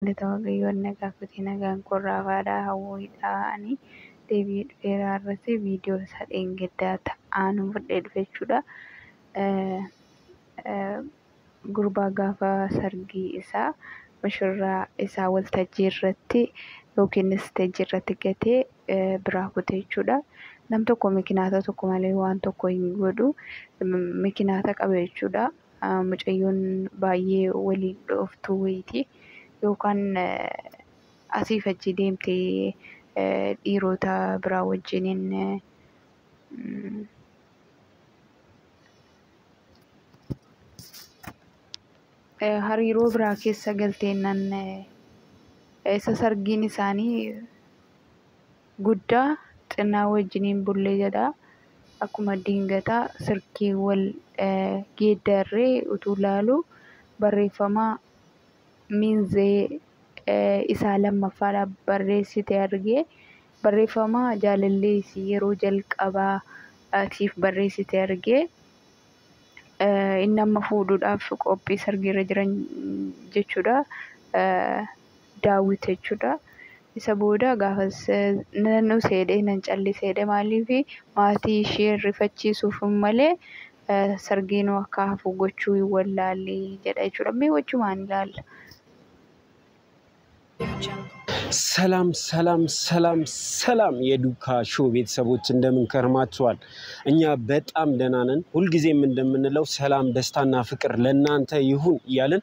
Waaqayyoon nagaa fi nagaan qorraafaadhaa hawwiidhaanii deebii dheeraa irratti viidiyoo isaa dheengaddaa ta'an fudhee dhufe jechuudha. Gurbaa gaafa sargii isaa mushurraa isaa waltajjii irratti yookiin isteejii irratti gatee biraa kutee jechuudha. Nam tokko makiinaata tokko malee waan tokko hin godhu makiinaata qaba jechuudha. Mucayyoon baay'ee waliin dhooftuu wayiiti. Yookaan asiif achi deemtee dhiirota biraa wajjiniin hariiroo biraa keessa galteennan isa sargiin isaanii guddaa xinnaa wajjiniin bullee jedha. Akkuma diingataa sirkii wal geeddarree utuu ilaalu barreeffama miinzee isaa lammaffaadha barreessite argee barreeffama jaalalleessi yeroo jalqabaatiif barreessite argee inni amma fuudhuudhaaf qophii sargiirra jiran jechuudha. Daawwite jechuudha. Isa booda gaafas nan seedhee nan calliseedhe maaliif maatii ishee rifachiisuuf malee sargiin akka hafu gochuu hin wallaalle jedha jechuudha. Mee wachumaan ilaalla. ሰላም ሰላም ሰላም ሰላም የዱካ ሾው ቤተሰቦች እንደምን ከርማችኋል? እኛ በጣም ደህና ነን። ሁሉ ጊዜም እንደምንለው ሰላም ደስታና ፍቅር ለእናንተ ይሁን እያልን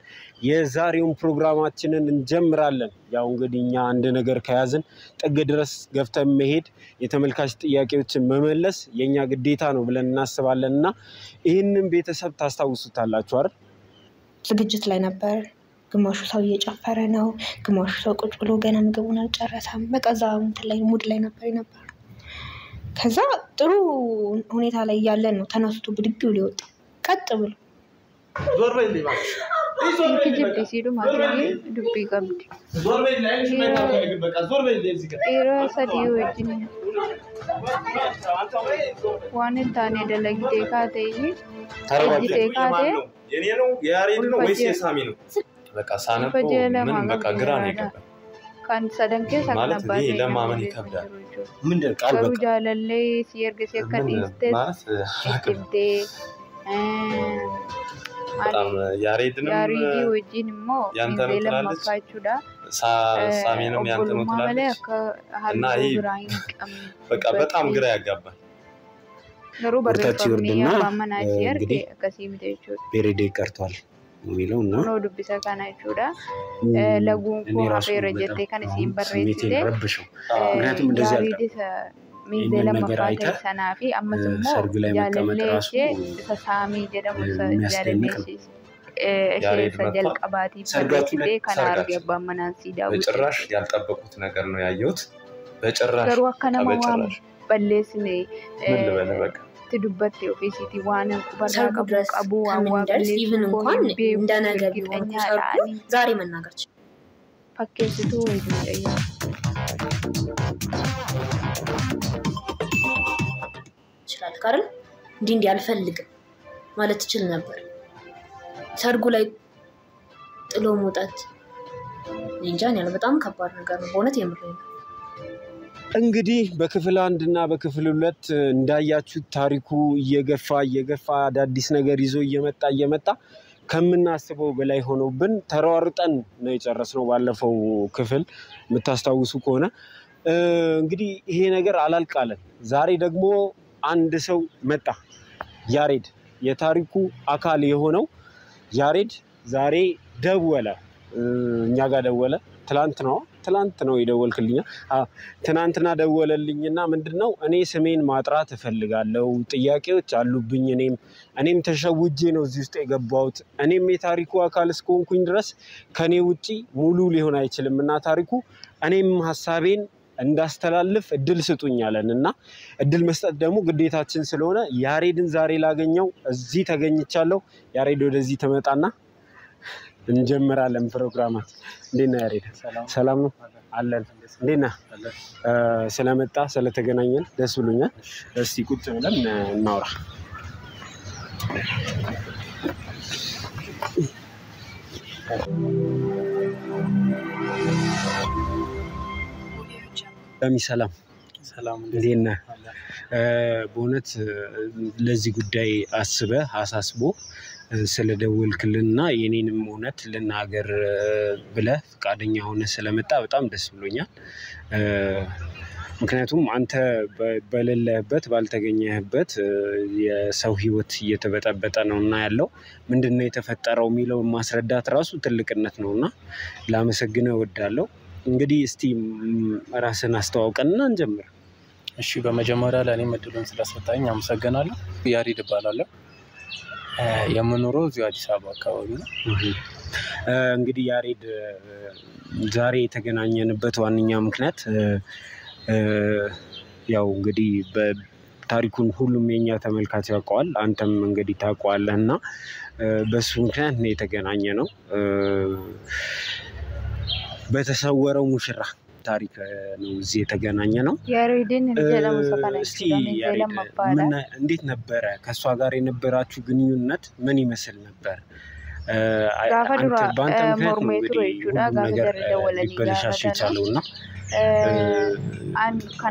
የዛሬውን ፕሮግራማችንን እንጀምራለን። ያው እንግዲህ እኛ አንድ ነገር ከያዝን ጥግ ድረስ ገፍተን መሄድ የተመልካች ጥያቄዎችን መመለስ የኛ ግዴታ ነው ብለን እናስባለንና ይህንን ቤተሰብ ታስታውሱታላችሁ አይደል? ዝግጅት ላይ ነበር። ግማሹ ሰው እየጨፈረ ነው፣ ግማሹ ሰው ቁጭ ብሎ ገና ምግቡን አልጨረሰም። በቃዛው ላይ ሙድ ላይ ነበር። ከዛ ጥሩ ሁኔታ ላይ ያለን ነው ተነስቶ ብድግ ብሎ ይወጣ ቀጥ ብሎ ዞር በይ እንዴ ማለት ኪጅብ ሲሉ ማለት ዱብ ይቀብድ ዞር በይ ላይ ሽመታ በቃ ዞር በይ ለዚህ ጋር ኤራ ሰዲዮ እጅን ዋን ታኔ ደለግዴ ካተይ ተረጋግጤ ካተ የኔ ነው ያሬድ ነው ወይስ የሳሚ ነው? በቃ ሳነቦ ምን በቃ ግራ ነው የገባኝ። ካን ሰደንከ ሰከነባይ ይሄ ለማመን ይከብዳል። ምንድን ቃል በቃ ጃለለ ሲየርገ ሰከዲስቴ እትብቴ በጣም ያሬድንም ወጂንሞ ያንተን ትላለች ሳሚንም ያንተን ትላለች እና ይሄ በቃ በጣም ግራ ያጋባል። ነሩ በረፈሚያ ባመናሲየር ከሲምቴቹ ፔሬዴ ቀርቷል የሚለው እና ነው ዱብሳ ካናቹዳ ለጉንኮ አፈረጀቴ ካን ሲምበረሲቴ ምክንያቱም እንደዚህ አልተ ሚዘለ መፋቴ ሰናፊ አመስሞ ያለለሽ ተሳሚ ጀደሙ ያለለሽ ሰጀል ቀባቲ ሰርጋቱዴ ካናር ገባመናን ሲዳው በጭራሽ ያልጠበቁት ነገር ነው ያየሁት። በጭራሽ ገሩ አከነማዋም በለስኔ ምን ልበለ በቃ ትዱበት ኦፊሲቲ ዋን ኩባራ ቀቡ አዋበለ ኢቭን እንኳን እንደነገር ቢሆን ዛሬ መናገርች ፓኬጅቱ ወይ ነው ይችላል ካርን እንዴ አልፈልግም ማለት ይችል ነበር። ሰርጉ ላይ ጥሎ መውጣት እንጃን ያለ በጣም ከባድ ነገር ነው በእውነት የምሬ ነው። እንግዲህ በክፍል 1 እና በክፍል 2 እንዳያችሁ ታሪኩ እየገፋ አዳዲስ ነገር ይዞ እየመጣ ከምናስበው በላይ ሆኖብን ተሯርጠን ነው የጨረስነው ባለፈው ክፍል የምታስታውሱ ከሆነ እንግዲህ ይሄ ነገር አላልቃለን። ዛሬ ደግሞ አንድ ሰው መጣ። ያሬድ የታሪኩ አካል የሆነው ያሬድ ዛሬ ደወለ። እኛ ጋር ደወለ። ትላንት ነው የደወልክልኝ። ትናንትና ደወለልኝና ምንድነው እኔ ስሜን ማጥራት እፈልጋለሁ፣ ጥያቄዎች አሉብኝ። እኔም ተሸውጄ ነው እዚህ ውስጥ የገባሁት። እኔም የታሪኩ አካል እስከሆንኩኝ ድረስ ከኔ ውጪ ሙሉ ሊሆን አይችልምና ታሪኩ እኔም ሐሳቤን እንዳስተላልፍ እድል ስጡኝ አለንና እድል መስጠት ደግሞ ግዴታችን ስለሆነ ያሬድን ዛሬ ላገኘው እዚህ ተገኝቻለሁ። ያሬድ ወደዚህ ተመጣና እንጀምራለን ፕሮግራማት። እንዴት ነህ ያሬድ? ሰላም ነው አለን። እንዴት ነህ? ስለመጣ ስለተገናኘን ደስ ብሎኛል። እስቲ ቁጭ ብለን እናውራ። በድጋሚ ሰላም እንዴት ነህ? በእውነት ለዚህ ጉዳይ አስበህ አሳስቦ ስለደወልክልንና የኔንም እውነት ልናገር ብለህ ፈቃደኛ ሆነህ ስለመጣ በጣም ደስ ብሎኛል። ምክንያቱም አንተ በሌለህበት ባልተገኘህበት የሰው ህይወት እየተበጠበጠ ነውና ያለው ምንድነው የተፈጠረው የሚለውን ማስረዳት ራሱ ትልቅነት ነውና ላመሰግንህ እወዳለሁ። እንግዲህ እስቲ ራስን አስተዋውቀንና እንጀምር። እሺ በመጀመሪያ ለኔ እድሉን ስለሰጣኝ አመሰግናለሁ። ያሬድ እባላለሁ። የምኖረው እዚሁ አዲስ አበባ አካባቢ ነው። እንግዲህ ያሬድ ዛሬ የተገናኘንበት ዋነኛ ምክንያት ያው እንግዲህ በታሪኩን ሁሉም የኛ ተመልካች ያውቀዋል አንተም እንግዲህ ታውቀዋለህ እና በሱ ምክንያት ነው የተገናኘነው። በተሰወረው ሙሽራ ታሪክ ነው እዚህ የተገናኘነው። ያሬድን ለጀለሙ ሰፈና እስቲ እንዴት ነበረ ከሷ ጋር የነበራችሁ ግንኙነት ምን ይመስል ነበር? በአንተ ምክንያት ነው እንግዲህ ሁሉም ነገር ሊበለሻሽ የቻለውና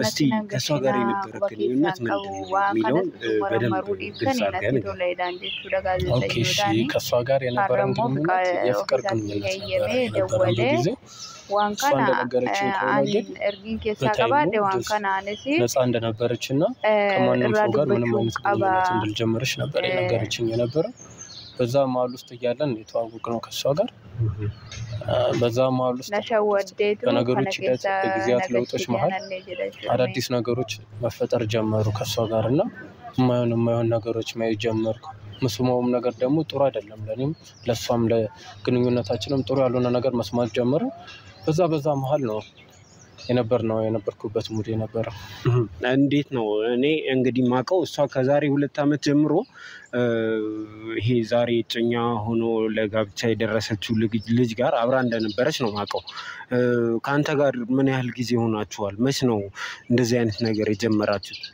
እስቲ ከሷ ጋር የነበረ ግንኙነት ምንድን ነው የሚለውን በደንብ ግልጽ አድርገን ኦኬ እሺ ከሷ ጋር የነበረን ግንኙነት የፍቅር ግንኙነት ነበር። ጊዜ ዋንካና እርጊን ኬሳ ቀባደ ዋንካና ነሲ ነፃ እንደነበረችና ከማንም ሰው ጋር ምንም አይነት ግንኙነት እንደልጀመረች ነበር የነገረችኝ የነበረው። በዛ መሀል ውስጥ እያለን የተዋወቅነው ከሷ ጋር በዛ መሀል ውስጥ በነገሮች ሂደት በጊዜያት ለውጦች መሀል አዳዲስ ነገሮች መፈጠር ጀመሩ ከሷ ጋር እና የማይሆን ነገሮች ማየት ጀመርኩ። መስማውም ነገር ደግሞ ጥሩ አይደለም ለኔም ለሷም ለግንኙነታችንም ጥሩ ያልሆነ ነገር መስማት ጀመረ። በዛ መሀል ነው የነበርኩበት ሙድ የነበረው። እንዴት ነው? እኔ እንግዲህ ማቀው እሷ ከዛሬ 2 አመት ጀምሮ ይሄ ዛሬ እጮኛ ሆኖ ለጋብቻ የደረሰችው ልጅ ጋር አብራ እንደነበረች ነው ማቀው። ካንተ ጋር ምን ያህል ጊዜ ሆናችኋል? መች ነው እንደዚህ አይነት ነገር የጀመራችሁት?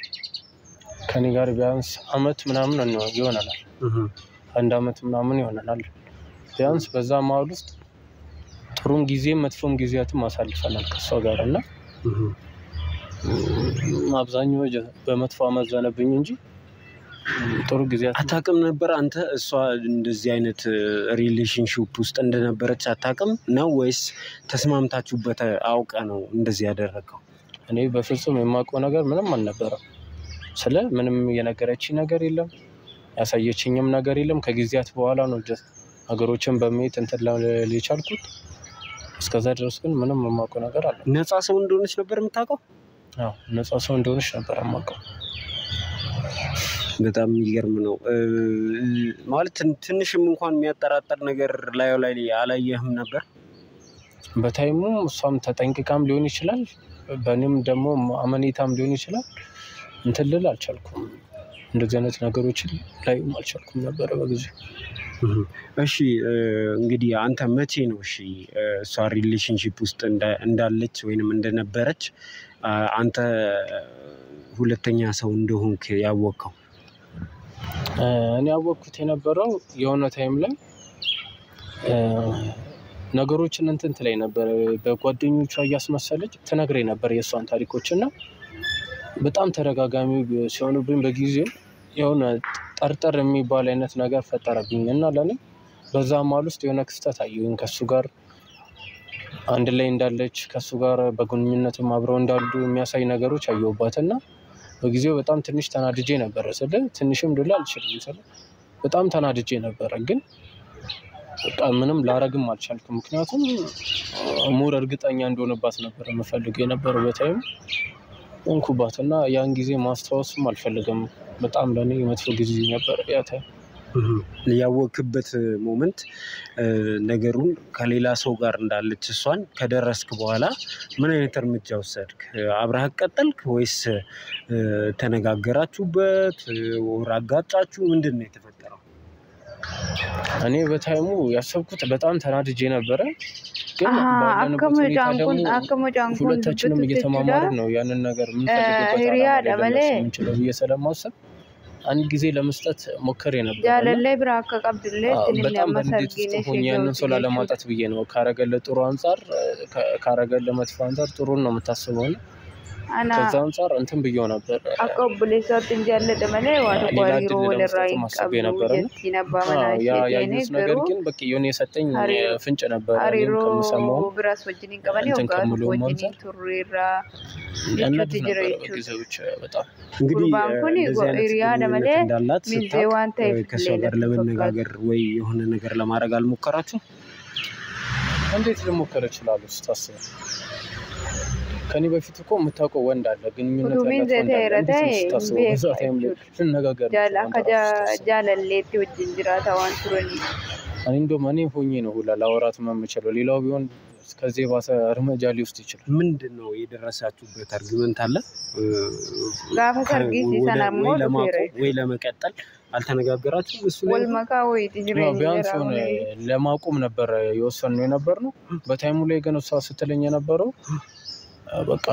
ከኔ ጋር ቢያንስ አመት ምናምን ነው ይሆናል። አንድ አመት ምናምን ይሆናል ቢያንስ። በዛ መሀል ውስጥ ጥሩም ጊዜ መጥፎም ጊዜያትም አሳልፈናል ከሷ ጋር እና አብዛኛው በመጥፎ አመዘነብኝ እንጂ ጥሩ ጊዜያት አታውቅም ነበር አንተ እሷ እንደዚህ አይነት ሪሌሽንሺፕ ውስጥ እንደነበረች አታውቅም ነው ወይስ ተስማምታችሁበት አውቀ ነው እንደዚህ ያደረገው? እኔ በፍጹም የማውቀው ነገር ምንም አልነበረም። ምንም የነገረችኝ ነገር የለም ያሳየችኝም ነገር የለም። ከጊዜያት በኋላ ነው ነገሮችን በመሄድ እንትን ለቻልኩት። እስከዛ ድረስ ግን ምንም የማውቀው ነገር አለ። ነፃ ሰው እንደሆነች ነበር የምታውቀው? አዎ ነፃ ሰው እንደሆነች ነበር የማውቀው። በጣም የሚገርም ነው። ማለት ትንሽም እንኳን የሚያጠራጥር ነገር ላይ አላየህም ነበር? በታይሙ እሷም ተጠንቅቃም ሊሆን ይችላል በእኔም ደግሞ አመኔታም ሊሆን ይችላል እንትን ልል አልቻልኩም። እንደዚህ አይነት ነገሮችን ላይም አልቻልኩም ነበር በጊዜው። እሺ እንግዲህ አንተ መቼ ነው እሷ ሪሌሽንሺፕ ውስጥ እንዳለች ወይንም እንደነበረች አንተ ሁለተኛ ሰው እንደሆንክ ያወቅከው? እኔ ያወቅኩት የነበረው የሆነ ታይም ላይ ነገሮችን እንትን ላይ ነበር በጓደኞቿ እያስመሰለች ትነግረኝ ነበር የሷን ታሪኮችና በጣም ተደጋጋሚ ሲሆኑብኝ በጊዜው የሆነ ጠርጠር የሚባል አይነት ነገር ፈጠረብኝና ለኔ በዛ መሀል ውስጥ የሆነ ክስተት አየሁኝ ከሱ ጋር አንድ ላይ እንዳለች ከሱ ጋር በግንኙነትም አብረው እንዳሉ የሚያሳይ ነገሮች አየሁባትና በጊዜው በጣም ትንሽ ተናድጄ ነበር። ትንሽም ልል አልችልም በጣም ተናድጄ ነበር። ግን በቃ ምንም ላረግም አልቻልኩም። ምክንያቱም ሙር እርግጠኛ እንደሆነባት ነበር የምፈልገው የነበረው በታይም እንኩባትና ያን ጊዜ ማስታወስም አልፈልግም። በጣም ለኔ መጥፎ ጊዜ ነበር ያ ታይም። ያወቅክበት ሞመንት ነገሩን ከሌላ ሰው ጋር እንዳለች እሷን ከደረስክ በኋላ ምን አይነት እርምጃ ወሰድክ? አብረህ ቀጠልክ ወይስ ተነጋገራችሁበት ወር አጋጫችሁ? ምንድነው የተፈጠረው? እኔ በታይሙ ያሰብኩት በጣም ተናድጄ ነበር። ግን ባለንበት ሁኔታ ደግሞ ሁለታችንም እየተማማርን ነው ያንን ነገር ምን ፈልገበት ስለማሰብ አንድ ጊዜ ለመስጠት ሞክሬ ነበር። ያለላይ ብራከ ቀብድለ በጣም በንዴት ውስጥ ሆኜ ያንን ሰው ላለማጣት ብዬ ነው። ካረገለ ጥሩ አንፃር ካረገለ መጥፎ አንፃር ጥሩን ነው የምታስበው። ከዛ አንፃር እንትን ብየው ነበር አቀብለሳት እንጃለደ ማለት ዋት ቆሪሮ ወለራይ ማሰብ ነበር ያዩት ነገር ግን በቃ የሆነ የሰጠኝ ፍንጭ ነበር ከምሰማው ብራስ ወጅኒ ቀበኔ ወጋት ቱሪራ ያንተ ጅረይቹ በጣም እንግዲህ ባንኩኒ ኢሪያ ደመለ ሚዜዋን ከሰበር ለመነጋገር ወይ የሆነ ነገር ለማድረግ አልሞከራችሁ? እንዴት ልሞከር እችላለሁ ስታስብ? ከኔ በፊት እኮ የምታውቀው ወንድ አለ ግን ምን ጃለሌቲ ወጅንጅራታ ዋን ቱረኒ እኔ እንደውም እኔ ሆኜ ነው ሁላ ላወራት የምችለው ሌላው ቢሆን ከዚህ ባሰ እርምጃ ሊወስድ ይችላል። ምንድነው የደረሳችሁበት አርጊመንት አለ? ጋፋ ሰርጊ ሲሰናሞ ወይ ለመቀጠል አልተነጋገራችሁም? እሱ ላይ ወልማካ ወይ ትጅሬኝ ቢያንስ ሆነ ለማቆም ነበር የወሰነው የነበርነው። በታይሙ ላይ ግን እሷ ስትለኝ የነበረው በቃ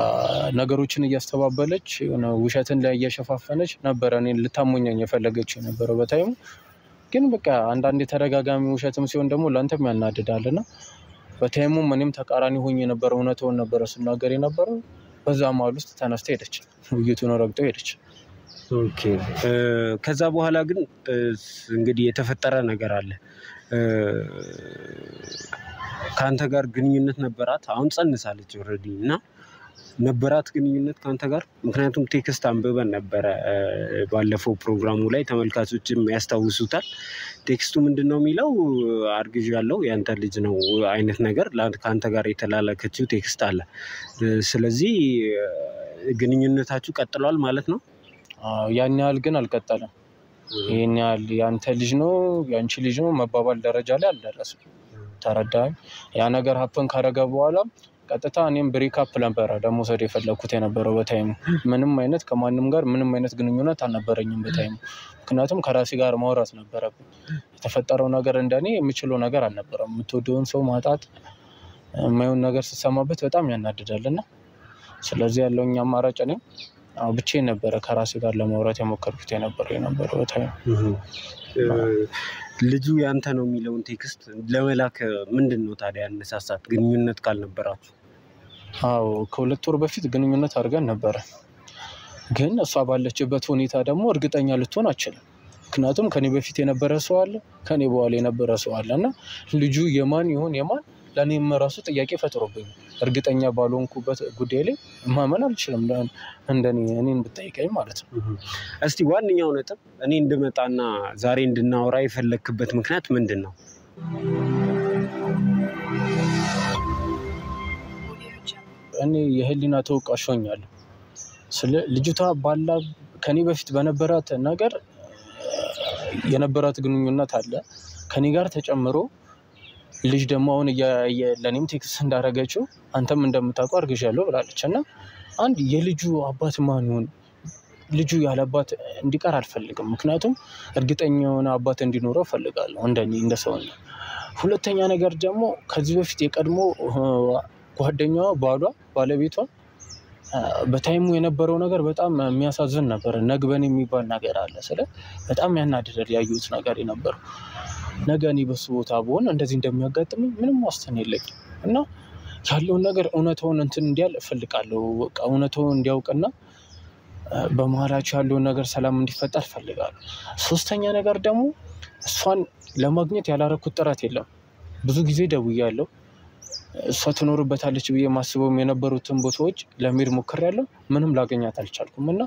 ነገሮችን እያስተባበለች የሆነ ውሸትን ላይ እየሸፋፈነች ነበር እኔን ልታሞኘኝ የፈለገችው የነበረው በታይሙ። ግን በቃ አንዳንዴ ተደጋጋሚ ውሸትም ሲሆን ደግሞ ላንተም ያናድዳልና በታይሙ እኔም ተቃራኒ ሆኜ ነበር እውነቱን ነበር ስናገር የነበረው። በዛ መሀል ውስጥ ተነስታ ሄደች፣ ውይይቱን ረግጠው ሄደች። ኦኬ ከዛ በኋላ ግን እንግዲህ የተፈጠረ ነገር አለ። ካንተ ጋር ግንኙነት ነበራት? አሁን ጸንሳለች ኦሬዲ እና ነበራት ግንኙነት ካንተ ጋር? ምክንያቱም ቴክስት አንብበን ነበረ ባለፈው ፕሮግራሙ ላይ ተመልካቾችም ያስታውሱታል። ቴክስቱ ምንድነው የሚለው? አርግዣለሁ ያንተ ልጅ ነው አይነት ነገር ካንተ ጋር የተላላከችው ቴክስት አለ። ስለዚህ ግንኙነታችሁ ቀጥሏል ማለት ነው? ያን ያህል ግን አልቀጠለም። ይሄን ያህል ያንተ ልጅ ነው ያንቺ ልጅ ነው መባባል ደረጃ ላይ አልደረስም። ተረዳኝ። ያ ነገር ሀፕን ካረገ በኋላ ቀጥታ እኔም ብሬክአፕ ነበር ደግሞ ሰደ የፈለኩት የነበረው በታይሙ። ምንም አይነት ከማንም ጋር ምንም አይነት ግንኙነት አልነበረኝም በታይሙ። ምክንያቱም ከራሴ ጋር ማውራት ነበረብኝ። የተፈጠረው ነገር እንደኔ የምችለው ነገር አልነበረም። የምትወደውን ሰው ማጣት የማይሆን ነገር ስትሰማበት በጣም ያናድዳልና ስለዚህ ያለውኛ አማራጭ እኔ ብቻዬን ነበር ከራሴ ጋር ለማውራት የሞከርኩት የነበረው በታይሙ። ልጁ ያንተ ነው የሚለውን ቴክስት ለመላክ ምንድነው ታዲያ ያነሳሳት? ግንኙነት ካልነበራችሁ? አዎ ከሁለት ወር በፊት ግንኙነት አድርገን ነበር። ግን እሷ ባለችበት ሁኔታ ደግሞ እርግጠኛ ልትሆን አትችልም። ምክንያቱም ከኔ በፊት የነበረ ሰው አለ ከኔ በኋላ የነበረ ሰው አለና ልጁ የማን ይሁን የማን ለኔም ራሱ ጥያቄ ፈጥሮብኝ እርግጠኛ ባልሆንኩበት ጉዳይ ላይ ማመን አልችልም። እንደኔ እኔን ብትጠይቀኝ ማለት ነው። እስቲ ዋንኛው ነጥብ እኔ እንድመጣና ዛሬ እንድናወራ የፈለክበት ምክንያት ምንድነው? እኔ የህሊና ተወቃሽ ሆኛለሁ። ስለ ልጅቷ ባላ ከኔ በፊት በነበራት ነገር የነበራት ግንኙነት አለ ከኔ ጋር ተጨምሮ ልጅ ደግሞ አሁን ለኔም ቴክስት እንዳረጋችው አንተም እንደምታውቀው አርግዣለሁ ብላለችና አንድ የልጁ አባት ማን ይሁን ልጁ ያለ አባት እንዲቀር አልፈልግም። ምክንያቱም እርግጠኛ የሆነ አባት እንዲኖረው ፈልጋለሁ እንደኔ እንደሰውኛ። ሁለተኛ ነገር ደግሞ ከዚህ በፊት የቀድሞ ጓደኛዋ ባለቤቷ በታይሙ የነበረው ነገር በጣም የሚያሳዝን ነበር። ነግበን የሚባል ነገር አለ። በጣም ያናድዳል ያዩት ነገር የነበረው። ነገ እኔ በሱ ቦታ ብሆን እንደዚህ እንደሚያጋጥመኝ ምንም ዋስትና የለኝም እና ያለውን ነገር እውነታውን እንትን እንዲያል እፈልጋለሁ። በቃ እውነታውን እንዲያውቅና በመሃላቸው ያለውን ነገር ሰላም እንዲፈጠር እፈልጋለሁ። ሶስተኛ ነገር ደግሞ እሷን ለማግኘት ያላረኩት ጥረት የለም። ብዙ ጊዜ ደውያለሁ። እሷ ትኖርበታለች ብዬ ማስበውም የነበሩትን ቦታዎች ለመሄድ ሞክሬያለሁ። ምንም ላገኛት አልቻልኩም እና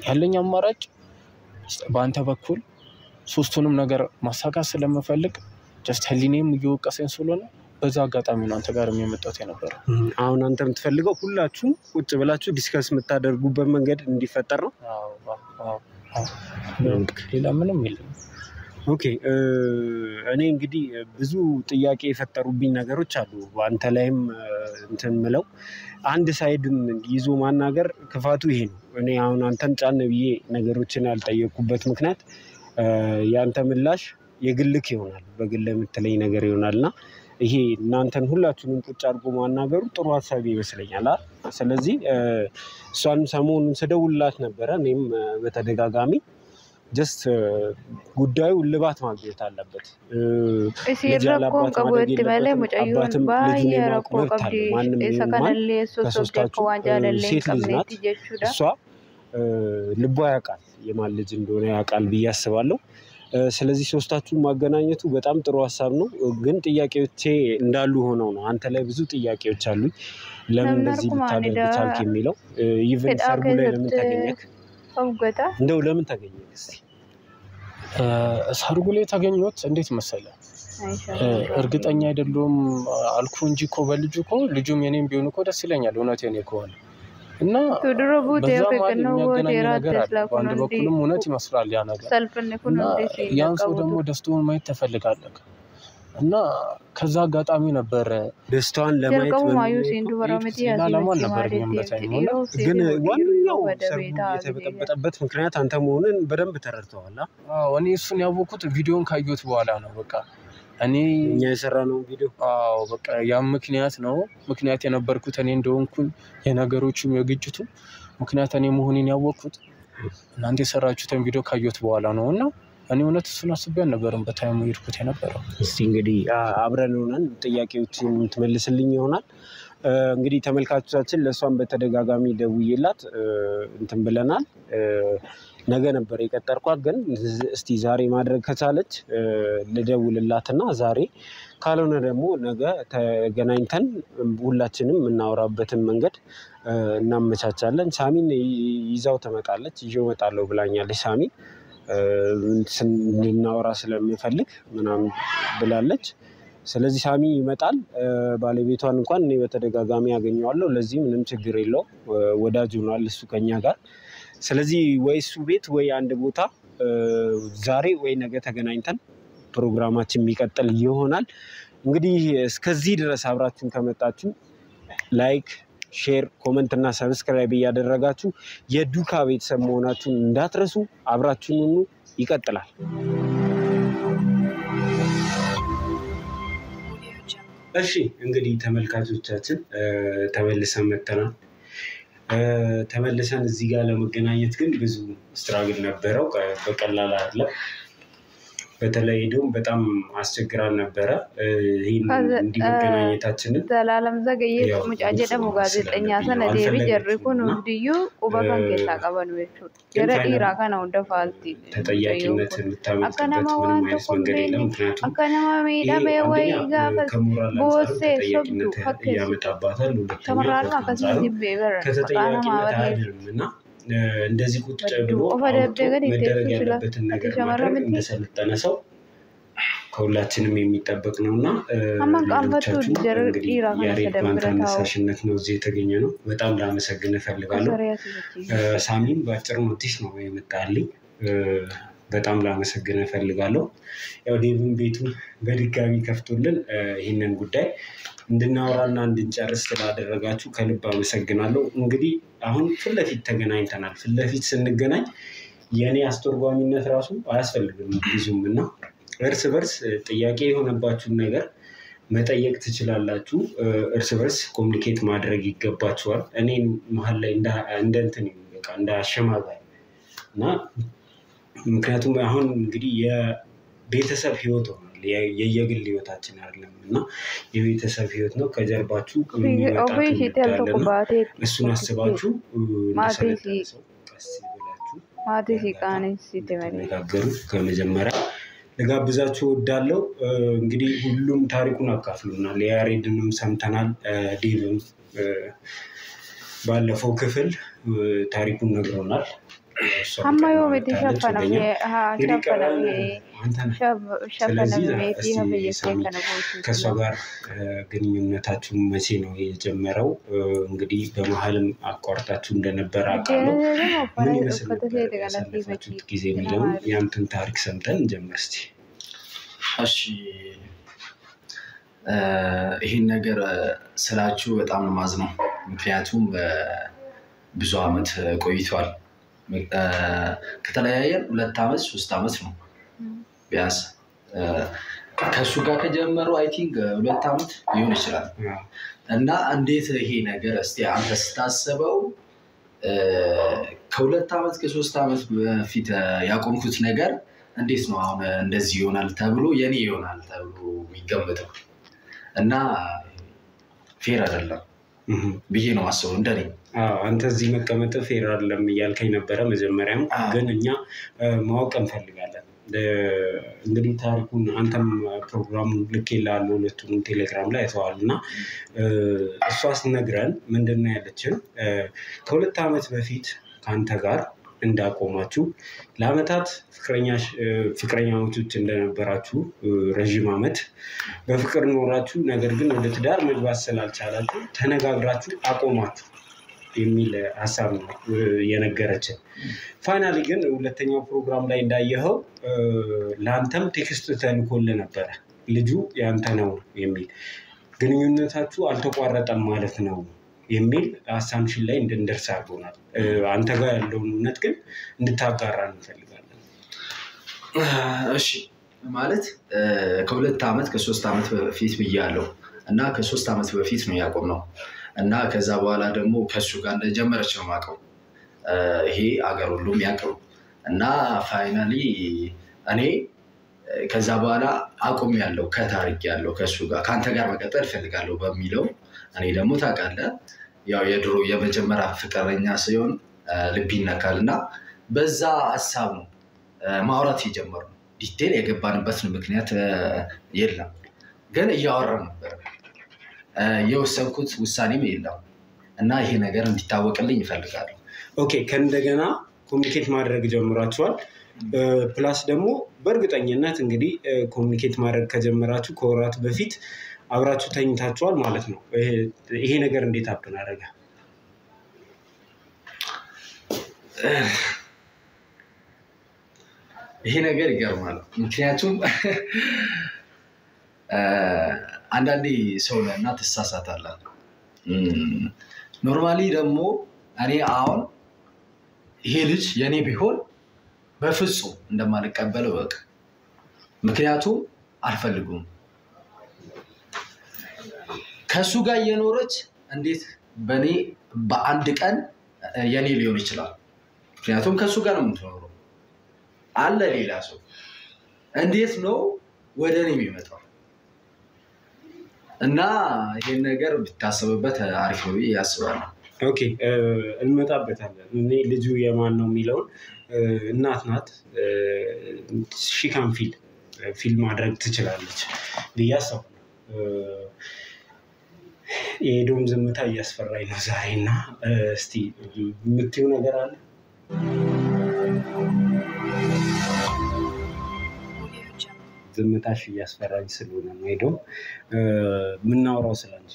ያለኝ አማራጭ በአንተ በኩል ሶስቱንም ነገር ማሳካት ስለምፈልግ ጀስት ህሊኔም እየወቀሰኝ ስለሆነ በዛ አጋጣሚ ነው አንተ ጋር የመጣሁት የነበረው። አሁን አንተ የምትፈልገው ሁላችሁም ቁጭ ብላችሁ ዲስከስ የምታደርጉበት መንገድ እንዲፈጠር ነው? አዎ ሌላ ምንም የለም። ኦኬ እኔ እንግዲህ ብዙ ጥያቄ የፈጠሩብኝ ነገሮች አሉ። አንተ ላይም እንትን ምለው አንድ ሳይድን ይዞ ማናገር ክፋቱ ይሄ ነው። እኔ አሁን አንተን ጫን ብዬ ነገሮችን ያልጠየቁበት ምክንያት ያንተ ምላሽ የግልክ ይሆናል፣ በግል የምትለኝ ነገር ይሆናልና ይሄ እናንተን ሁላችሁንም ቁጭ አድርጎ ማናገሩ ጥሩ ሀሳብ ይመስለኛል አይደል? ስለዚህ እሷን ሰሞኑን ስደውልላት ነበረ እኔም በተደጋጋሚ ጀስት ጉዳዩ ልባት ማግኘት አለበት። ልጅ ያላባት ማድረግ የለበትም። አባትም ልጁን የማወቅ መብት አለው። ማንም ይሁን ማን ከሶስታችሁ ሴት ልጅ ናት። እሷ ልቧ ያውቃል የማን ልጅ እንደሆነ ያውቃል ብዬ አስባለሁ። ስለዚህ ሶስታችሁን ማገናኘቱ በጣም ጥሩ ሀሳብ ነው። ግን ጥያቄዎቼ እንዳሉ ሆነው ነው። አንተ ላይ ብዙ ጥያቄዎች አሉኝ። ለምን እንደዚህ ልታደርግ ቻልክ የሚለው ኢቭን ሰርጉ ላይ ለምን ተገኘክ? እንደው ለምን ተገኘክ? እስቲ ሰርጉ ላይ ተገኘሁት እንዴት መሰለህ? እርግጠኛ አይደለሁም አልኩ እንጂ እኮ በልጁ እኮ ልጁም የኔም ቢሆን እኮ ደስ ይለኛል እውነቴን ከሆነ እና በዛ ማለት የሚያገናኝ ነገር አለ። በአንድ በኩልም እውነት ይመስላል ያ ነገር እና ያን ሰው ደግሞ ደስታውን ማየት ትፈልጋለህ እና ከዛ አጋጣሚ ነበር ደስታዋን ለማየት ለማን ነበር የሚመጣኝ ግን ዋናው ሰርጉ የተበጠበጠበት ምክንያት አንተ መሆንን በደንብ ተረድተዋል። አዎ እኔ እሱን ያወኩት ቪዲዮን ካየሁት በኋላ ነው። በቃ እኛ የሰራነው ቪዲዮ በቃ ያ ምክንያት ነው። ምክንያት የነበርኩት እኔ እንደሆንኩኝ የነገሮቹም የግጭቱ ምክንያት እኔ መሆኔን ያወቅኩት እናንተ የሰራችሁትን ቪዲዮ ካየሁት በኋላ ነውና እኔ እውነት እሱን አስቤ አልነበረም በታይሙ ሄድኩት የነበረው። እስቲ እንግዲህ አብረን ሆነን ጥያቄዎችን ትመልስልኝ ይሆናል። እንግዲህ ተመልካቾቻችን ለሷን በተደጋጋሚ ደውዬላት እንትን ብለናል። ነገ ነበር የቀጠርኳት ግን እስቲ ዛሬ ማድረግ ከቻለች ልደውልላትና ዛሬ ካልሆነ ደግሞ ነገ ተገናኝተን ሁላችንም እናወራበትን መንገድ እናመቻቻለን። ሳሚን ይዛው ትመጣለች። ይዤው እመጣለሁ ብላኛለች ሳሚ እንድናወራ ስለምፈልግ ምናምን ብላለች። ስለዚህ ሳሚ ይመጣል። ባለቤቷን እንኳን እኔ በተደጋጋሚ ያገኘዋለሁ። ለዚህ ምንም ችግር የለው። ወዳጅ ሆኗል እሱ ከኛ ጋር። ስለዚህ ወይ እሱ ቤት ወይ አንድ ቦታ ዛሬ ወይ ነገ ተገናኝተን ፕሮግራማችን የሚቀጥል ይሆናል። እንግዲህ እስከዚህ ድረስ አብራችሁን ከመጣችሁ ላይክ ሼር ኮሜንት እና ሰብስክራይብ እያደረጋችሁ የዱካ ቤተሰብ መሆናችሁን እንዳትረሱ። አብራችሁን ሁኑ። ይቀጥላል። እሺ እንግዲህ ተመልካቾቻችን ተመልሰን መጥተናል። ተመልሰን እዚህ ጋር ለመገናኘት ግን ብዙ ስትራግል ነበረው። በቀላል አይደለም። በተለይ ደግሞ በጣም አስቸግራን ነበረ። ይሄን እንዲገናኘታችንን ዘላለም ዘገየ ሙጫጀ ደሞ ጋዜጠኛ ሰነ ዴቪ ጀሪኩን እንዲዩ ቁበካን ጌታ ቀበን ወቹ የረዲራ ካናው ደፋልቲ ተጠያቂነት የምታመጣበት ምንም አይነት መንገድ የለም። ምክንያቱም አከናማ ሜዳ በወይ ጋፈስ ቦሴ ተጠያቂነት ያመጣባታል። ተመራራ ከዚህ ቢበር ከተጠያቂነት አይደለምና እንደዚህ ቁጭ ብሎ መደረግ ያለበትን ነገር ማድረግ እንደሰለጠነ ሰው ከሁላችንም የሚጠበቅ ነውና ያሬድ ባንተ አነሳሽነት ነው እዚህ የተገኘ ነው። በጣም ላመሰግን እፈልጋለሁ። ሳሚን በአጭር ኖቲስ ነው የመጣልኝ። በጣም ላመሰግን እፈልጋለሁ። ያው ዴቪን ቤቱን በድጋሚ ከፍቶልን ይሄንን ጉዳይ እንድናወራና እንድንጨርስ ስላደረጋችሁ ከልብ አመሰግናለሁ። እንግዲህ አሁን ፊት ለፊት ተገናኝተናል። ፊት ለፊት ስንገናኝ የኔ አስተርጓሚነት ራሱ አያስፈልግም ብዙም እና እርስ በርስ ጥያቄ የሆነባችሁን ነገር መጠየቅ ትችላላችሁ። እርስ በርስ ኮሙኒኬት ማድረግ ይገባችኋል። እኔ መሀል ላይ እንደ እንትን በቃ እንደ አሸማጋይ እና ምክንያቱም አሁን እንግዲህ የቤተሰብ ህይወት ሆኗል። የየግል ህይወታችን አይደለም እና የቤተሰብ ህይወት ነው። ከጀርባችሁ እሱን አስባችሁ ተነጋገሩ። ከመጀመሪያ ልጋብዛችሁ እወዳለሁ። እንግዲህ ሁሉም ታሪኩን አካፍሉናል። ያሬድንም ሰምተናል። ዴቭም ባለፈው ክፍል ታሪኩን ነግሮናል። አማዮ በተሸፈነ ከእሷ ጋር ግንኙነታችሁ መቼ ነው የጀመረው? እንግዲህ በመሀልም አቋርጣችሁ እንደነበረ አውቃለሁ። ምን ይመስል ነበር ያሳለፋችሁት ጊዜ የሚለውን ያንተን ታሪክ ሰምተን እንጀምር እስቲ። እሺ ይህን ነገር ስላችሁ በጣም ነው የማዝነው። ምክንያቱም ብዙ አመት ቆይቷል። ከተለያየን 2 አመት 3 አመት ነው ቢያንስ። ከሱ ጋር ከጀመረው አይ ቲንክ 2 አመት ሊሆን ይችላል። እና እንዴት ይሄ ነገር እስቲ አንተ ስታስበው ከሁለት ዓመት ከ3 ዓመት በፊት ያቆምኩት ነገር እንዴት ነው አሁን እንደዚህ ይሆናል ተብሎ የኔ ይሆናል ተብሎ የሚገመተው እና ፌር አይደለም ብዬ ነው ማሰው እንደኔ አንተ እዚህ መቀመጥ ፌር አይደለም እያልከኝ ነበረ መጀመሪያም ግን እኛ ማወቅ እንፈልጋለን እንግዲህ ታሪኩን አንተም ፕሮግራሙ ልኬልሃለሁ ሁለቱንም ቴሌግራም ላይ አይተዋልና እሷስ ነግረን ምንድነው ያለችን ከሁለት ዓመት በፊት ካንተ ጋር እንዳቆማችሁ ለአመታት ፍቅረኛሞች እንደነበራችሁ ረጅም አመት በፍቅር ኖራችሁ ነገር ግን ወደ ትዳር መግባት ስላልቻላችሁ ተነጋግራችሁ አቆማችሁ የሚል ሐሳብ ነው የነገረችን ፋይናሊ ግን ሁለተኛው ፕሮግራም ላይ እንዳየኸው ላንተም ቴክስት ተልኮልህ ነበር ልጁ ያንተ ነው የሚል ግንኙነታችሁ አልተቋረጠም ማለት ነው የሚል አሳምሽን ላይ እንድንደርስ አድርጎናል አንተ ጋር ያለውን እውነት ግን እንድታጋራ እንፈልጋለን እሺ ማለት ከሁለት ዓመት ከ3 ዓመት በፊት ብያለሁ እና ከ3 ዓመት በፊት ነው ያቆምነው እና ከዛ በኋላ ደግሞ ከሱ ጋር እንደጀመረች ነው ማቀው ይሄ አገር ሁሉ የሚያቀው እና ፋይናሊ እኔ ከዛ በኋላ አቆም ያለው ከታሪክ ያለው ከሱ ጋር ካንተ ጋር መቀጠል ፈልጋለሁ በሚለው እኔ ደግሞ ታውቃለህ ያው የድሮ የመጀመሪያ ፍቅረኛ ሲሆን ልብ ይነካልና በዛ ሐሳብ ነው ማውራት የጀመረው ዲቴል የገባንበት ምክንያት የለም ግን እያወራን ነበር የወሰንኩት ውሳኔም የለም እና ይሄ ነገር እንዲታወቅልኝ ይፈልጋል ኦኬ ከእንደገና ኮሙኒኬት ማድረግ ጀምራችኋል ፕላስ ደግሞ በእርግጠኝነት እንግዲህ ኮሙኒኬት ማድረግ ከጀመራችሁ ከወራት በፊት አብራችሁ ተኝታችኋል ማለት ነው ይሄ ነገር እንዴት አፕን አደረገ ይሄ ነገር ይገርማል ምክንያቱም አንዳንዴ ሰው ነውና ተሳሳታለህ ኖርማሊ ደግሞ እኔ አሁን ይሄ ልጅ የኔ ቢሆን በፍጹም እንደማልቀበለው በቃ ምክንያቱም አልፈልጉም ከሱ ጋር የኖረች እንዴት በኔ በአንድ ቀን የኔ ሊሆን ይችላል ምክንያቱም ከሱ ጋር ነው የምትኖረው አለ ሌላ ሰው እንዴት ነው ወደኔ የሚመጣው እና ይሄን ነገር ብታስብበት አሪፍ ነው ያስባል ኦኬ እንመጣበታለን እኔ ልጁ የማን ነው የሚለው እናት ናት ሺካም ፊልም ማድረግ ትችላለች ቢያሰው የዶም ዝምታ እያስፈራኝ ነው ዛሬና እስቲ የምትዩ ነገር አለ ዝምታሽ እያስፈራኝ ስለሆነ ነው ሄዶ ምናወራው ስላንቺ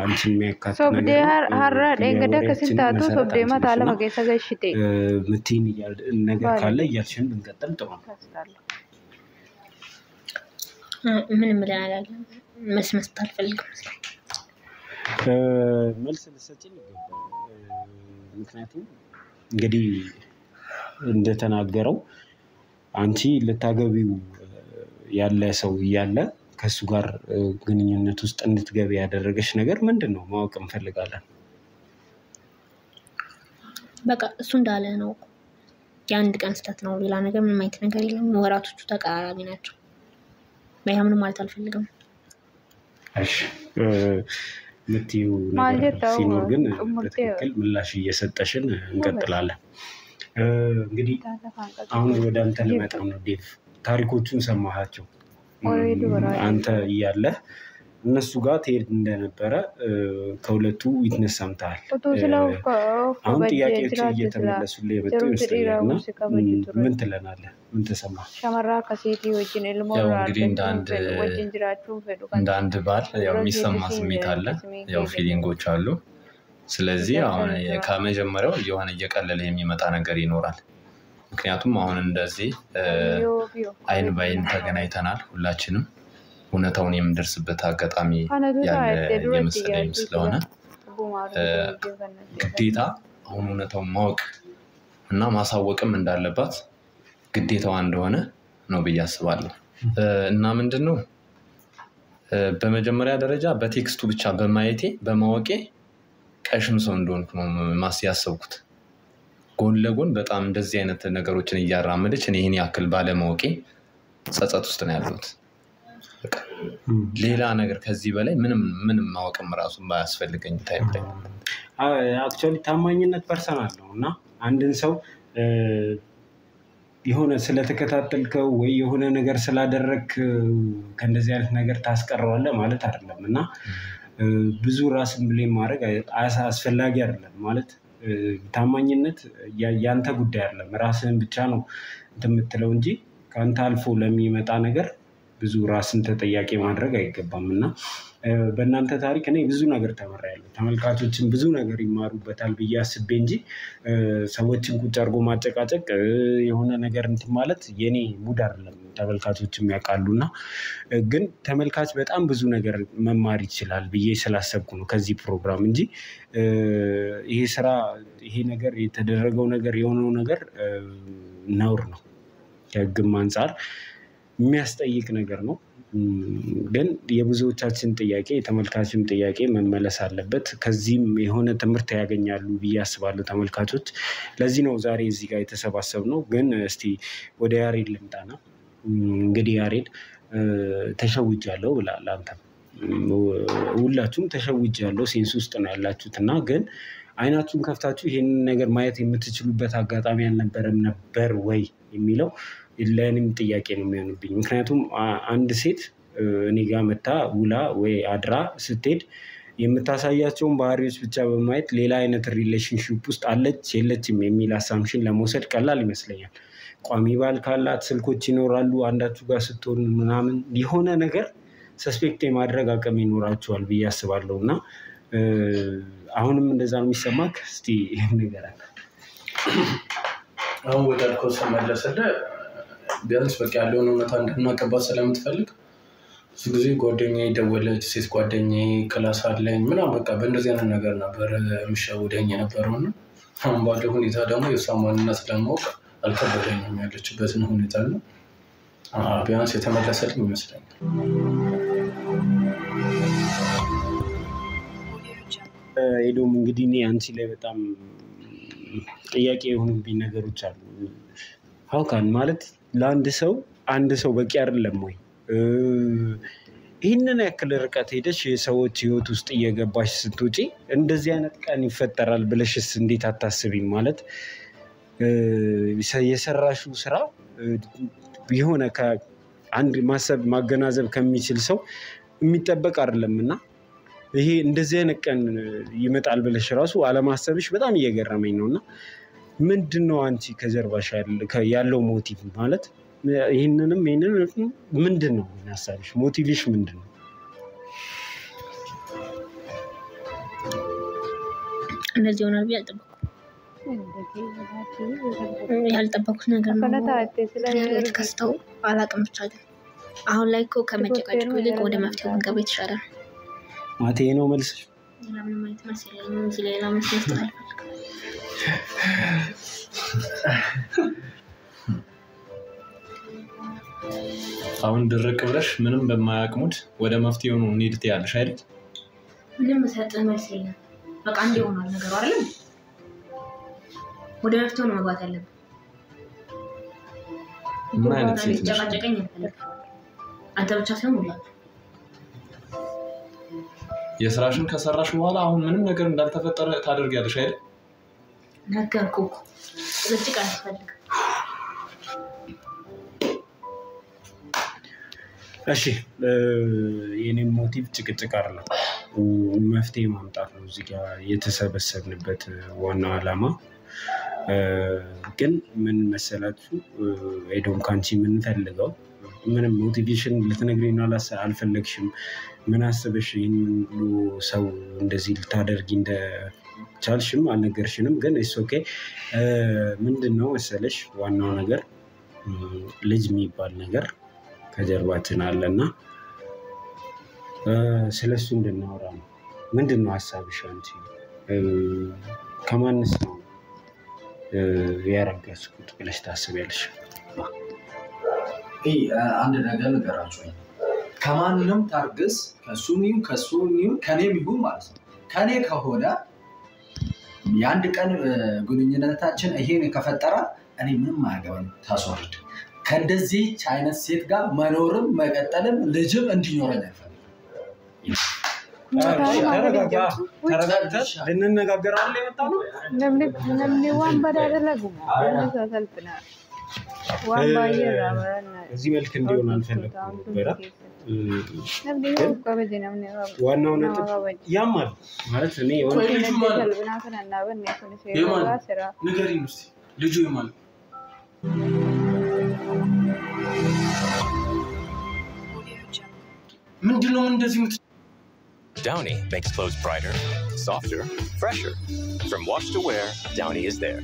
አንቺን የሚያካትት ሶብዴ ሀራ ደንገደ ከስንታቱ ሶብዴ ማታለ መገሰ ገሽቴ ምቲን ነገር ካለ እያልሽን ብንቀጥል ጥሩ ነው ምንም ብለናል መስመስት አልፈልግም መልስ ልሰጪኝ ይገባል ምክንያቱም እንግዲህ እንደተናገረው አንቺ ልታገቢው ያለ ሰው ያለ ከሱ ጋር ግንኙነት ውስጥ እንድትገቢ ያደረገሽ ነገር ምንድነው ማወቅ እንፈልጋለን በቃ እሱ እንዳለ ነው የአንድ ቀን ስህተት ነው ሌላ ነገር ምንም አይነት ነገር የለም ወራቶቹ ተቃራኒ ናቸው በያምኑ ማለት አልፈልግም እሺ ምትዩ ነገር ሲኖር ግን በትክክል ምላሽ እየሰጠሽን እንቀጥላለን እንግዲህ አሁን ወደ አንተ ልመጣ ነው ዴቭ ታሪኮቹን ሰማሃቸው አንተ እያለ እነሱ ጋር ትሄድ እንደነበረ ከሁለቱ ዊትነስ ሰምተሃል አሁን ጥያቄዎች እየተመለሱልህ የመጡ ይመስለኛልና ምን ትለናለህ ምን ተሰማህ ሸመራ ከሴቲ ወጅን ያው እንግዲህ እንደ አንድ ባል ያው የሚሰማ ስሜት አለ ያው ፊሊንጎች አሉ ስለዚህ አሁን ከመጀመሪያው የሆነ እየቀለለ የሚመጣ ነገር ይኖራል ምክንያቱም አሁን እንደዚህ አይን ባይን ተገናኝተናል ሁላችንም እውነታውን የምንደርስበት አጋጣሚ ያለ የመሰለኝ ስለሆነ ግዴታ አሁን እውነታውን ማወቅ እና ማሳወቅም እንዳለባት ግዴታዋ እንደሆነ ነው ብዬ አስባለሁ እና ምንድነው በመጀመሪያ ደረጃ በቴክስቱ ብቻ በማየቴ በማወቄ ቀሽም ሰው እንደሆንኩ ነው ያሰብኩት። ጎን ለጎን በጣም እንደዚህ አይነት ነገሮችን እያራመደች እኔ ይሄን ያክል ባለማወቄ ጸጸት ውስጥ ነው ያለሁት። በቃ ሌላ ነገር ከዚህ በላይ ምንም ማወቅም ራሱ ባያስፈልገኝ ታይም ላይ አክቹአሊ ታማኝነት ፐርሰናል ነው እና አንድን ሰው የሆነ ስለተከታተልከው ወይ የሆነ ነገር ስላደረክ ከእንደዚህ አይነት ነገር ታስቀረዋለህ ማለት አይደለም እና ብዙ ራስን ብሌም ማድረግ አስፈላጊ አይደለም ማለት ታማኝነት ያንተ ጉዳይ አይደለም ራስህን ብቻ ነው የምትለው እንጂ ካንተ አልፎ ለሚመጣ ነገር ብዙ ራስን ተጠያቂ ማድረግ አይገባም እና በእናንተ ታሪክ እኔ ብዙ ነገር ተመራያለሁ። ተመልካቾችን ብዙ ነገር ይማሩበታል ብዬ አስቤ እንጂ ሰዎችን ቁጭ አድርጎ ማጨቃጨቅ የሆነ ነገር እንትን ማለት የኔ ሙድ አይደለም። ተመልካቾችም ያውቃሉና ግን ተመልካች በጣም ብዙ ነገር መማር ይችላል ብዬ ስላሰብኩ ነው ከዚህ ፕሮግራም እንጂ ይሄ ነገር የተደረገው ነገር የሆነው ነገር ነውር ነው። ከህግም አንፃር የሚያስጠይቅ ነገር ነው። ግን የብዙዎቻችን ጥያቄ የተመልካችም ጥያቄ መመለስ አለበት። ከዚህም የሆነ ትምህርት ያገኛሉ ብዬ አስባለሁ ተመልካቾች። ለዚህ ነው ዛሬ እዚህ ጋር የተሰባሰብነው። ግን እስቲ ወደ ያሬድ ልምጣና እንግዲህ ያሬድ ተሸውጃለሁ ብለሃል አንተም ሁላችሁም ተሸውጃለሁ ሴንስ ውስጥ ነው ያላችሁት እና ግን አይናችሁን ከፍታችሁ ይሄንን ነገር ማየት የምትችሉበት አጋጣሚ አልነበረም ነበር ወይ የሚለው ለእኔም ጥያቄ ነው የሚሆንብኝ። ምክንያቱም አንድ ሴት እኔ ጋር መታ ውላ ወይ አድራ ስትሄድ የምታሳያቸውን ባህሪዎች ብቻ በማየት ሌላ አይነት ሪሌሽንሺፕ ውስጥ አለች የለችም የሚል አሳምሽን ለመውሰድ ቀላል ይመስለኛል። ቋሚ ባል ካላት ስልኮች ይኖራሉ አንዳችሁ ጋር ስትሆን ምናምን የሆነ ነገር ሰስፔክት የማድረግ አቅም ይኖራቸዋል ብዬ አስባለሁ እና አሁንም እንደዛ ነው የሚሰማክ? እስቲ ይሄን ነገር አለ አሁን ወደ አልኮል ስመለስልህ ቢያንስ በቃ ያለውን እውነታ እንድናቀባት ስለምትፈልግ ብዙ ጊዜ ጓደኛዬ ደወለች ሴት ጓደኛዬ ክላስ አለኝ ምናምን በቃ በእንደዚህ አይነት ነገር ነበር የምሸውደኝ የነበረውና አሁን ባለው ሁኔታ ደግሞ የእሷ ማንነት ለማወቅ አልከበደኝም ያለችበትን ሁኔታ ነው ቢያንስ የተመለሰልኝ ይመስለኛል። ኤዶም እንግዲህ እኔ አንቺ ላይ በጣም ጥያቄ የሆኑብኝ ነገሮች አሉ። ሀውካን ማለት ለአንድ ሰው አንድ ሰው በቂ አይደለም ወይ? ይህንን ያክል ርቀት ሄደሽ የሰዎች ህይወት ውስጥ እየገባሽ ስትወጪ እንደዚህ አይነት ቀን ይፈጠራል ብለሽስ እንዴት አታስቢም? ማለት የሰራሽው ስራ የሆነ ከአንድ ማሰብ ማገናዘብ ከሚችል ሰው የሚጠበቅ አይደለም እና ይሄ እንደዚህ አይነት ቀን ይመጣል ብለሽ ራሱ አለማሰብሽ በጣም እየገረመኝ ነው እና ምንድነው አንቺ ከጀርባሽ ያለው ሞቲቭ? ማለት ይሄንን ምንድነው ሐሳብሽ? ሞቲቭሽ ምንድነው? እንደዚህ ሆናል ብዬ ያልጠበኩት ነገር ነው የተከሰተው። አላውቅም ብቻ ግን አሁን ላይ እኮ ከመጨቃጨቁ ይልቅ ወደ መፍትሄው ብንገባ የተሻለ ነው። ማቴ ነው መልስሽ? ለምን ማለት መሰለኝ እዚህ ሌላ መስመር አልፈልግም። አሁን ድርቅ ብለሽ ምንም በማያቅሙት ወደ መፍትሄው ነው እንሂድ ትያለሽ አይደል? ምንም መሰጠህ መልስ የለም። በቃ እንዴ ሆኗል ነገሩ አይደል? ወደ መፍትሄው ነው መግባት ያለብን። ምን አይነት ሴት ነሽ? ጨቃጨቀኝ አልፈልግም። አንተ ብቻ ሳይሆን ሁላችሁ የስራሽን ከሰራሽ በኋላ አሁን ምንም ነገር እንዳልተፈጠረ ታደርጊያለሽ አይደል? ነገርኩህ እኮ ጭቅጭቅ አልፈልግም። እሺ የኔም ሞቲቭ ጭቅጭቅ አይደለም መፍትሄ ማምጣት ነው እዚህ ጋር የተሰበሰብንበት ዋናው ዓላማ። ግን ምን መሰላችሁ ኤዶም ካንቺ ምን ፈልገው ምንም ሞቲቬሽን ልትነግሪኝ አልፈለግሽም። ምን አስበሽ ይሄን ሁሉ ሰው እንደዚህ ልታደርጊ እንደቻልሽም አልነገርሽንም። ግን እሱ ኦኬ ምንድነው መሰለሽ ዋናው ነገር ልጅ የሚባል ነገር ከጀርባችን አለና ስለሱ እንድናወራ ነው። ምንድነው ሐሳብሽ አንቺ? ከማንስ ነው ያረጋችሁት ብለሽ ታስቢያለሽ? አንድ ነገር ንገራችሁ። ከማንም ታርግስ ከሱም ይሁን ከሱም ይሁን ከኔም ይሁን ማለት ነው። ከኔ ከሆነ የአንድ ቀን ግንኙነታችን ይሄን ከፈጠረ እኔ ምንም አያገባኝ ታስወርድ ከእንደዚህ አይነት ሴት ጋር መኖርም መቀጠልም ልጅም እንዲኖረኝ ተረጋግተህ ልንነጋገር አለ የመጣው namni waan badaa dalagu isa salphina waan baay'ee irraa እዚህ መልክ እንዲሆን አልፈለኩም ነበር namni qabeje namni ዋናው ነጥብ ያማል ማለት እኔ salphina kana nabanne kun seera sira ንገሪኝ እስቲ ልጁ ይማል ምንድነው እንደዚህ Downy makes clothes brighter, softer, fresher. From wash to wear, Downy is there.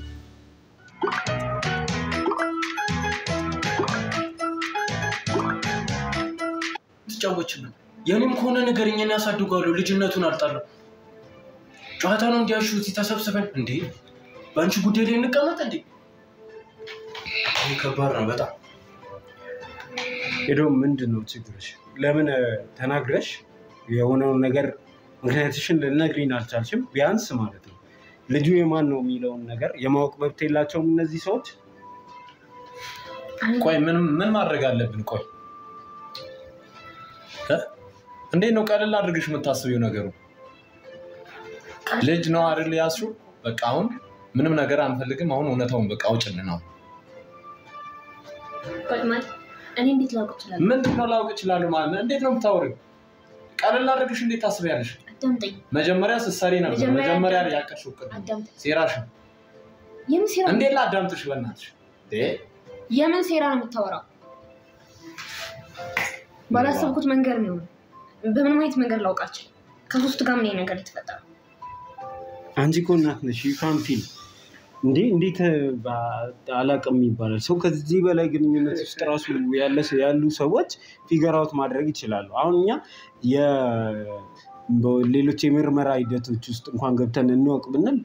ትጫወችና የኔም ከሆነ ነገርኛን ያሳድጋሉ ልጅነቱን አልጣለው ጨዋታ ነው እንዲያሹት ተሰብስበን እንዴ ባንቺ ጉዳይ ላይ እንቀመጥ እንዴ ከባድ ነው በጣም ሄዶ ምንድነው ችግርሽ ለምን ተናግረሽ የሆነው ነገር ምክንያትሽን ልነግሪን አልቻልሽም ቢያንስ ማለት ነው ልጁ የማን ነው የሚለው ነገር የማወቅ መብት የላቸውም እነዚህ ሰዎች ቆይ ምን ማድረግ አለብን ቆይ እንዴ ነው ቀለል አድርግሽ የምታስቢው ነገሩ ልጅ ነው አይደል ያሱ በቃ አሁን ምንም ነገር አንፈልግም አሁን እውነታውን በቃ አውጭልን ነው ቆይ ማለት እኔ እንዴት ላውቅ እችላለሁ ምንድነው ላውቅ እችላለሁ ማለት እንዴት ነው የምታወሪው ቀለል አድርግሽ እንዴት ታስቢያለሽ አዳምጠኝ መጀመሪያ ስሳሪ ነበር መጀመሪያ ያቀሽው ቅድም ሴራሽ የምን ሴራ እንዴ ላዳምጥሽ በእናትሽ የምን ሴራ ነው የምታወራው ባላሰብኩት መንገድ ነው በምን አይነት መንገድ ላውቃችሁ ከሶስት ጋር ምን ነገር የተፈጠረው አንቺ እኮ እናት ነሽ ፋንቲል እንዴት አላቅም ይባላል ሰው ከዚህ በላይ ግንኙነት ውስጥ ራሱ ያሉ ሰዎች ፊገር አውት ማድረግ ይችላሉ አሁን እኛ ሌሎች የምርመራ ሂደቶች ውስጥ እንኳን ገብተን እንወቅ ብንል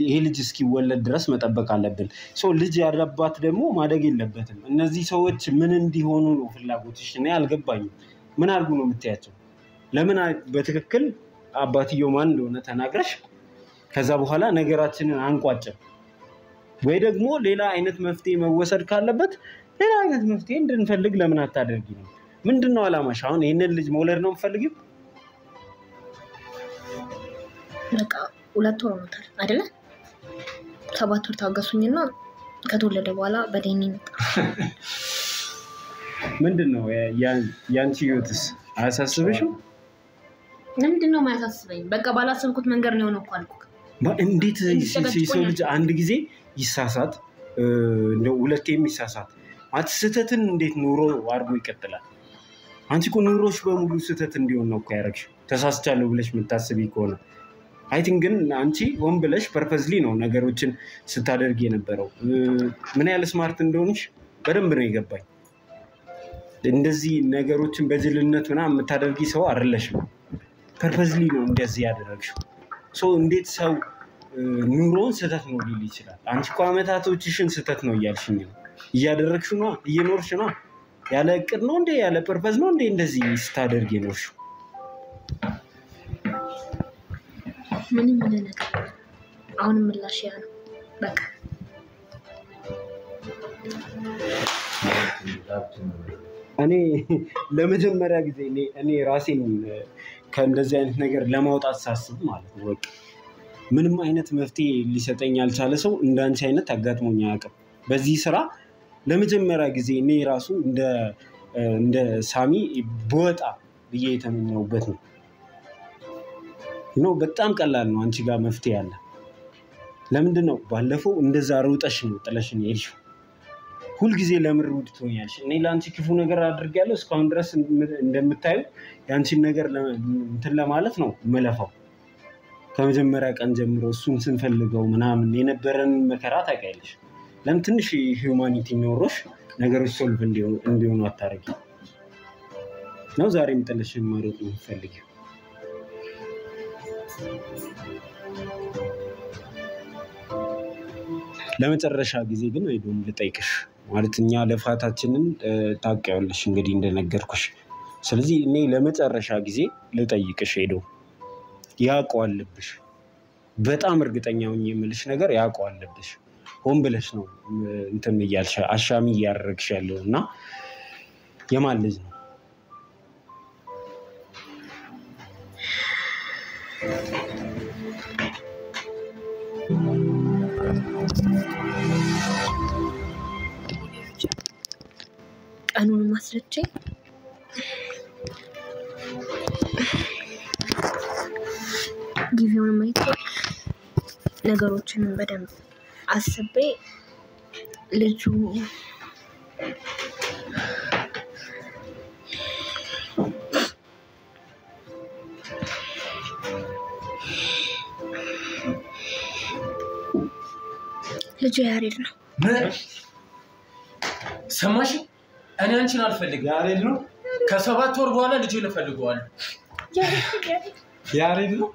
ይሄ ልጅ እስኪወለድ ድረስ መጠበቅ አለብን ሰው ልጅ ያለባት ደግሞ ማደግ የለበትም እነዚህ ሰዎች ምን እንዲሆኑ ነው ፍላጎትሽ እኔ አልገባኝም ምን አድርጉ ነው የምትያቸው ለምን በትክክል አባትየው ማን እንደሆነ ተናግረሽ ከዛ በኋላ ነገራችንን አንቋጭም ወይ ደግሞ ሌላ አይነት መፍትሄ መወሰድ ካለበት ሌላ አይነት መፍትሄ እንድንፈልግ ለምን አታደርጊ ነው ምንድነው አላማሽ አሁን ይሄንን ልጅ መውለድ ነው የምፈልጊው በቃ ሁለት ወር ሆኖታል አይደለ 7 ወር ታገሱኝና ከተወለደ በኋላ በደኔ ነው ምንድነው ያንቺ ህይወትስ አያሳስብሽም ምንድነው ማያሳስበኝ በቃ ባላሰብኩት መንገድ ነው የሆነው አልኩ እንዴት ሰው ልጅ አንድ ጊዜ ይሳሳት እንደው ሁለቴ የሚሳሳት አትስተትን እንዴት ኑሮ አርጎ ይቀጥላል አንቺ እኮ ኑሮሽ በሙሉ ስተት እንዲሆን ነው እኮ ያረግሽ ተሳስቻለሁ ብለሽ የምታስቢ ከሆነ አይ ቲንክ ግን አንቺ ሆን ብለሽ ፐርፐዝሊ ነው ነገሮችን ስታደርግ የነበረው ምን ያህል ስማርት እንደሆንሽ በደንብ ነው የገባኝ እንደዚህ ነገሮችን በጅልነት ምናምን የምታደርጊ ሰው አይደለሽም ፐርፐዝሊ ነው እንደዚህ ያደረግሽው ሶ እንዴት ሰው ኑሮን ስተት ነው ሊል ይችላል አንቺ እኮ አመታቶችሽን ስተት ነው እያልሽኝ ነው እያደረግሽው ነው እየኖርሽ ነው ያለ እቅድ ነው እንዴ ያለ ፐርፐዝ ነው እንዴ እንደዚህ ስታደርጊ የኖርሽው ምንም ነገር አሁን ምላሽ ያ ነው በቃ እኔ ለመጀመሪያ ጊዜ እኔ ራሴን ከእንደዚህ አይነት ነገር ለማውጣት ሳስብ ማለት ነው በቃ ምንም አይነት መፍትሄ ሊሰጠኝ ያልቻለ ሰው እንዳንቺ አይነት አጋጥሞኝ አያውቅም በዚህ ስራ ለመጀመሪያ ጊዜ እኔ ራሱ እንደ ሳሚ በወጣ ብዬ የተመኘሁበት ነው በጣም ቀላል ነው አንቺ ጋር መፍትሄ አለ ለምንድነው ባለፈው እንደዛ ሮጠሽ ነው ጥለሽኝ ሄድሽው ሁሉ ጊዜ ለምሩድ ትሆኛለሽ እኔ ላንቺ ክፉ ነገር አድርጌያለሁ እስካሁን ድረስ እንደምታዩ ያንቺን ነገር እንትን ለማለት ነው መለፋው ከመጀመሪያ ቀን ጀምሮ እሱን ስንፈልገው ምናምን የነበረን መከራ ታውቂያለሽ ለምን ትንሽ ሂዩማኒቲ ኖሮሽ ነገሮች ሶልቭ እንዲሆኑ አታረጊ ነው ዛሬም ጥለሽኝ ማሮጥ ነው ፈልጊው ለመጨረሻ ጊዜ ግን አይዶም ልጠይቅሽ ማለት እኛ ለፋታችንን ታውቂያለሽ እንግዲህ እንደነገርኩሽ ስለዚህ እኔ ለመጨረሻ ጊዜ ልጠይቅሽ ሄዶ ያቋልብሽ በጣም እርግጠኛ ሆኜ የምልሽ ነገር ያውቀዋል ልብሽ ሆን ብለሽ ነው እንትን እያልሽ አሻሚ እያደረግሽ ያለው እና የማን ልጅ ነው? ቀኑን ማስረጃ ጊዜውን ማየት ነገሮችን በደንብ አስቤ ልጁ ያሬድ ነው። ሰማሽ? እኔ አንቺን አልፈልግም። ያሬድ ነው። ከ7 ወር በኋላ ልጄን እፈልገዋለሁ። ያሬድ ነው።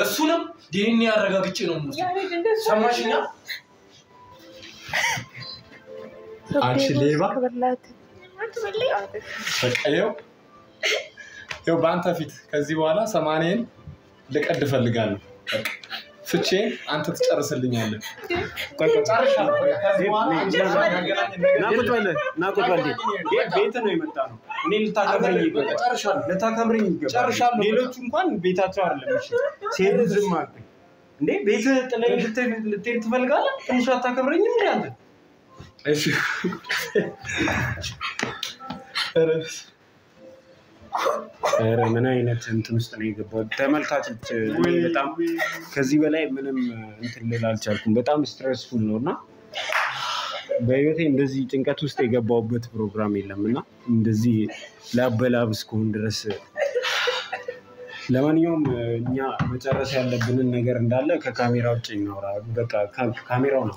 እሱንም ዲኤንኤ አረጋግጬ ነው ሙሉ። ሰማሽኛ? አንቺ ሌባ በቃየው በአንተ ፊት ከዚህ በኋላ 80ን ልቀድ እፈልጋለሁ። በቃ ፍቼ አንተ ትጨርስልኛለህ። ጨርሻለሁ። ከዚህ በኋላ ናቁጥበል ቤት ነው የመጣነው። እኔ ልታከብረኝ ይገባል። ሌሎቹ እንኳን ቤታቸው አይደለም። እሺ ሴት ዝም አልኩኝ እንዴ? ቤት ጥለኝ ልትሄድ ትፈልጋለህ? ትንሽ አታከብረኝም እንዴ አንተ? እሺ ኧረ ምን አይነት እንትን ውስጥ ነው የገባው? ተመልካቾች በጣም ከዚህ በላይ ምንም እንትን ልል አልቻልኩም። በጣም ስትሬስፉል ነውና በህይወቴ እንደዚህ ጭንቀት ውስጥ የገባውበት ፕሮግራም የለምና እንደዚህ ላበላብ እስከሆን ድረስ ለማንኛውም እኛ መጨረስ ያለብንን ነገር እንዳለ ከካሜራ ውጭ እናውራ። በቃ ካሜራው ነው